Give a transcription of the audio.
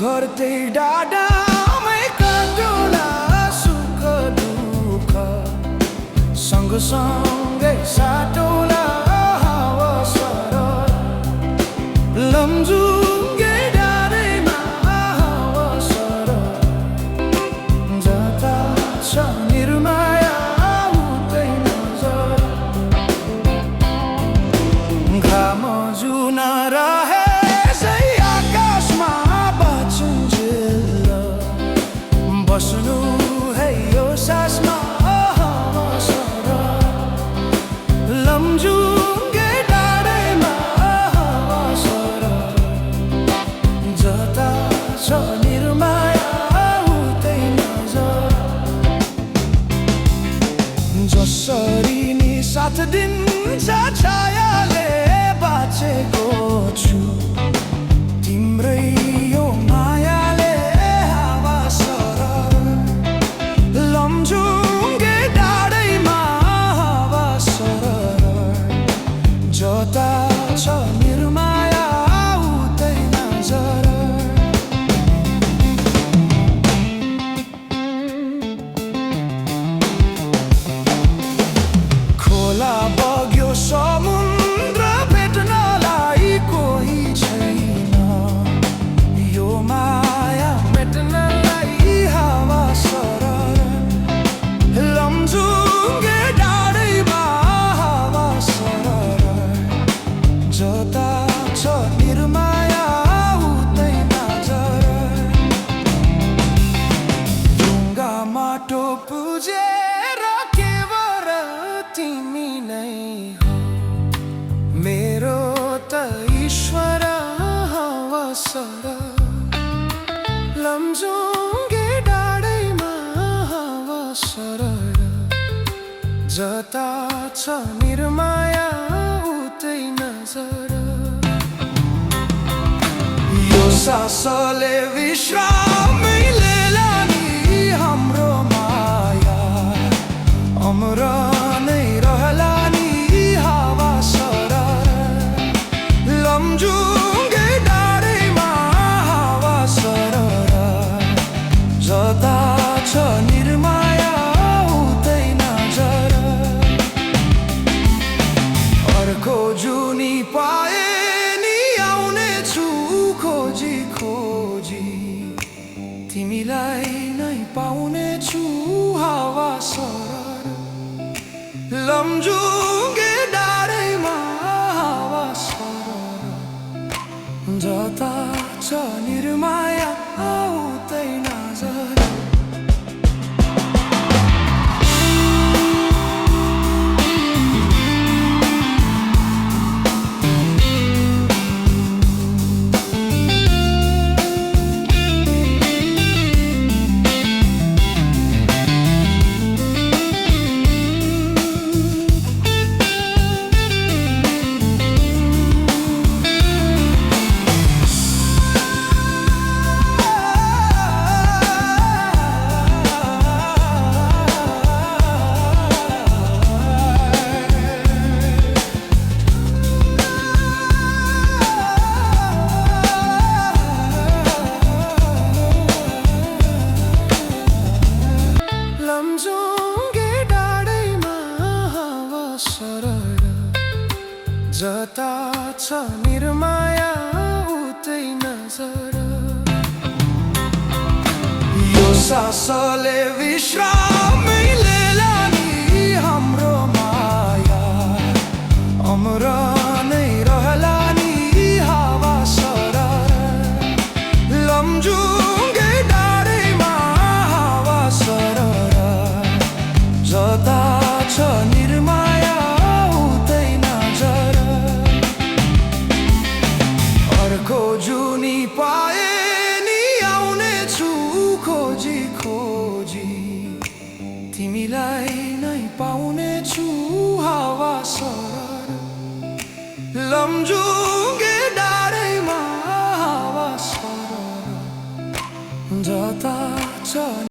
गर्दै डाँडामै काटुला सुख दुःख सँगसँगै साटौला हावा सरर लमजुङ्गे डाँडैमा हावा सरर जता छ निर्माया उतै नजर घाम जुन रहे बस्नु है यो सासमा हावा सरर लमजुङ्गे डाँडैमा हावा सरर जता छ निर्माया उतै नजर जसरी नि साथ दिन्छ छायाले बाँचेको छु तिम्रै यो मायाले लमजुङ्गे डाँडैमा हावा सरर जता छ निर्माया उतै नजर खोला बग्यो समुद्र भेट्नलाई कोही छैन यो माया मेट्नलाई हावा सरर लमजुङ्गे डाँडैमा हावा सरर जता छ निर्माया उतै नजर ढुङ्गा माटो पुजेर केवल तिमी नै हो मेरो त ईश्वर हावा सरर लमजुङ्गे डाँडैमा हावा सरर जता छ निर्माया उतै नजर यो सासले विश्रामै लिएला नि हाम्रो माया अमर नै रहला नि हावा सरर लमजुङ्गे डाँडैमा हावा सरर जता छ निर्माया उतै नजर अर्को जुनी पाए नि आउने छु खोजी खोजी तिमीलाई नै पाउने छु हावा सरर लमजुङ्गे डाँडैमा हावा सरर जता छ निर्माया उतै नजर लमजुङ्गे डाँडैमा हावा सरर जता छ निर्माया उतै नजर यो सासले विश्रामै लिएला नि हाम्रो माया अमर नै रहला नि हावा सरर लमजुङ्गे डाँडैमा हावा सरर जता छ निर्माया उतै नजर अर्को जुनी पाए नि आउने छु खोजी खोजी तिमीलाई नै पाउने छु हावा सरर लमजुङ्गे